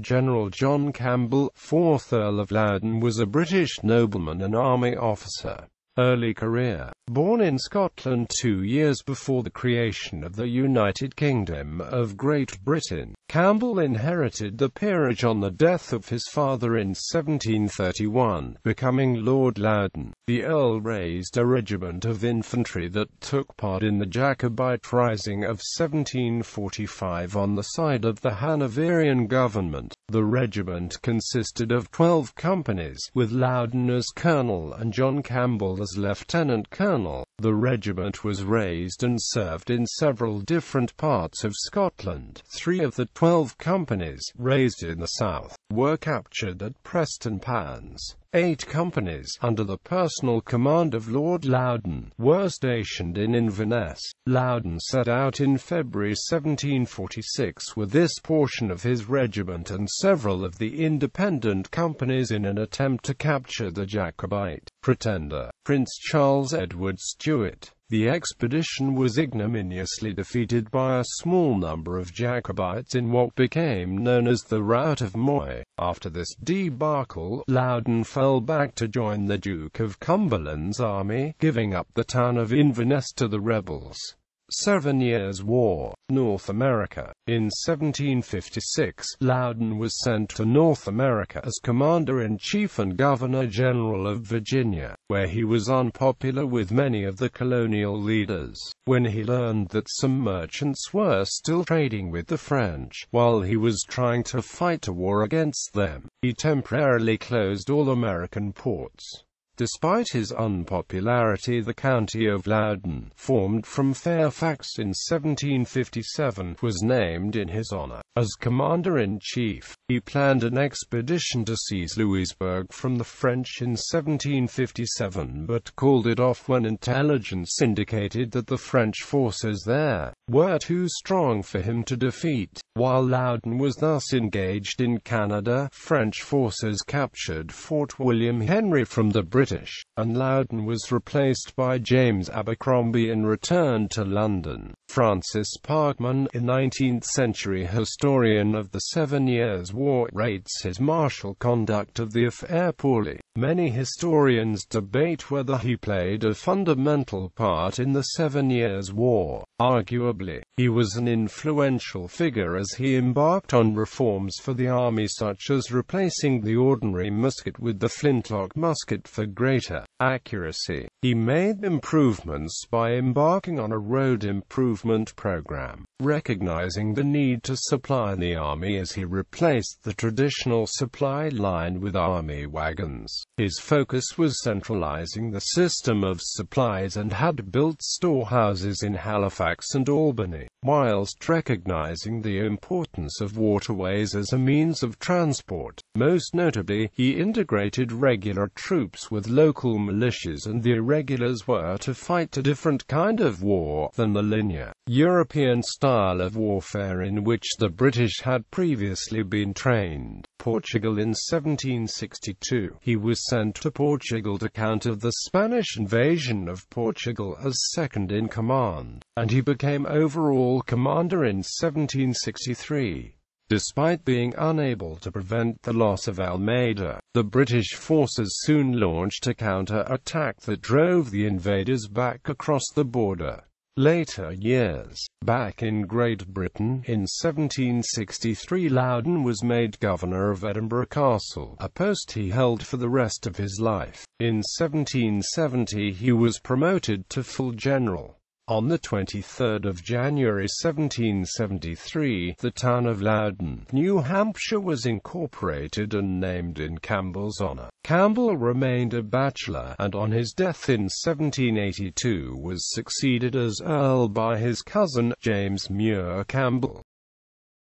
General John Campbell, 4th Earl of Loudon, was a British nobleman and army officer. Early career. Born in Scotland 2 years before the creation of the United Kingdom of Great Britain, Campbell inherited the peerage on the death of his father in 1731, becoming Lord Loudon. The Earl raised a regiment of infantry that took part in the Jacobite Rising of 1745 on the side of the Hanoverian government. The regiment consisted of 12 companies, with Loudon as colonel and John Campbell as lieutenant colonel. The regiment was raised and served in several different parts of Scotland. 3 of the 12 companies, raised in the south, were captured at Prestonpans. 8 companies, under the personal command of Lord Loudon, were stationed in Inverness. Loudon set out in February 1746 with this portion of his regiment and several of the independent companies in an attempt to capture the Jacobite pretender, Prince Charles Edward Stuart. The expedition was ignominiously defeated by a small number of Jacobites in what became known as the Rout of Moy. After this debacle, Loudon fell back to join the Duke of Cumberland's army, giving up the town of Inverness to the rebels. 7 Years' War. North America. In 1756, Loudon was sent to North America as Commander-in-Chief and Governor-General of Virginia, where he was unpopular with many of the colonial leaders. When he learned that some merchants were still trading with the French, while he was trying to fight a war against them, he temporarily closed all American ports. Despite his unpopularity, the county of Loudon, formed from Fairfax in 1757, was named in his honor. As commander-in-chief, he planned an expedition to seize Louisbourg from the French in 1757, but called it off when intelligence indicated that the French forces there were too strong for him to defeat. While Loudon was thus engaged in Canada, French forces captured Fort William Henry from the British, and Loudon was replaced by James Abercrombie and returned to London. Francis Parkman, a 19th-century historian of the 7 Years' War, rates his martial conduct of the affair poorly. Many historians debate whether he played a fundamental part in the 7 Years' War. Arguably, he was an influential figure as he embarked on reforms for the army such as replacing the ordinary musket with the flintlock musket for greater accuracy. He made improvements by embarking on a road improvement program, recognizing the need to supply the army as he replaced the traditional supply line with army wagons. His focus was centralizing the system of supplies and had built storehouses in Halifax and Albany, whilst recognizing the importance of waterways as a means of transport. Most notably, he integrated regular troops with local militias, and the irregulars were to fight a different kind of war than the linear European style of warfare in which the British had previously been trained. Portugal. In 1762, he was sent to Portugal to counter the Spanish invasion of Portugal as second-in-command, and he became overall commander in 1763. Despite being unable to prevent the loss of Almeida, the British forces soon launched a counter-attack that drove the invaders back across the border. Later years. Back in Great Britain, in 1763 Loudon was made Governor of Edinburgh Castle, a post he held for the rest of his life. In 1770 he was promoted to full general. On the 23rd of January 1773, the town of Loudon, New Hampshire was incorporated and named in Campbell's honor. Campbell remained a bachelor, and on his death in 1782 was succeeded as Earl by his cousin, James Muir Campbell.